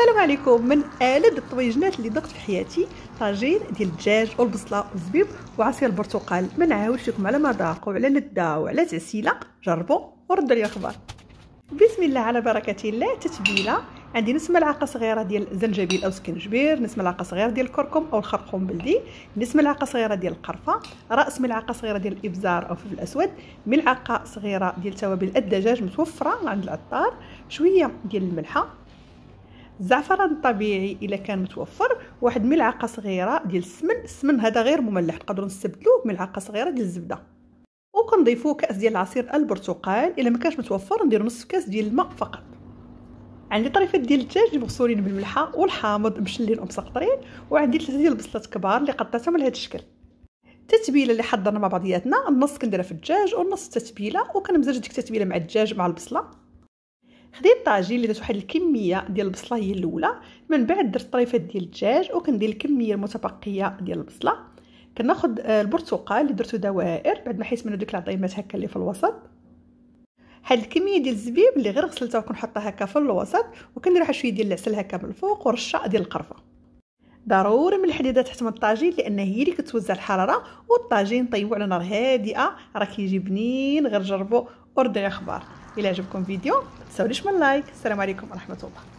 السلام عليكم. من آلة الطويجنات اللي ذقت في حياتي طاجين ديال الدجاج والبصله والزبيب وعصير البرتقال. ما نعاودش لكم على مذاق وعلى لذه وعلى تسهيله، جربوا وردوا لي اخبار. بسم الله على بركه الله. تتبيله: عندي نص ملعقه صغيره ديال الزنجبيل او سكنجبير، نص ملعقه صغيره ديال الكركم او الخرقوم بلدي، نص ملعقه صغيره ديال القرفه، راس ملعقه صغيره ديال الابزار او فلفل اسود، ملعقه صغيره ديال توابل الدجاج متوفره عند العطار، شويه ديال الملحه، الزعفران الطبيعي الا كان متوفر، واحد ملعقه صغيره ديال السمن هذا غير مملح، تقدروا نستبدلوه بملعقه صغيره ديال الزبده، وكنضيفوا كاس ديال عصير البرتقال. الا ما كانش متوفر نديروا نصف كاس ديال الماء فقط. عندي طريفات ديال الدجاج اللي مغسولين بالملحه والحامض مشلين ومسقطرين، وعندي 3 ديال البصلات كبار اللي قطعتهم على هذا الشكل. التتبيله اللي حضرنا مع بعضياتنا، النص كنديرها في الدجاج والنص التتبيله، وكنمزج ديك التتبيله مع الدجاج مع البصله. خديت الطاجين اللي درت واحد الكميه ديال البصله هي الاولى، من بعد درت طريفات ديال الدجاج وكندير الكميه المتبقيه ديال البصله. كناخذ البرتقال اللي درتو دوائر بعد ما حيت منو ديك العظيمات هكا اللي في الوسط. هاد الكميه ديال الزبيب اللي غير غسلتها وكنحطها هكا في الوسط، وكندير واحد شويه ديال العسل هكا من الفوق ورشه ديال القرفه. ضروري من الحديده تحت من الطاجين لان هي اللي كتوزع الحراره، والطاجين طيبوا على نار هادئه راه كيجي بنين. غير جربوا وردوا لي اخبار. الى عجبكم فيديو ما تنساونيش من لايك. السلام عليكم ورحمه الله.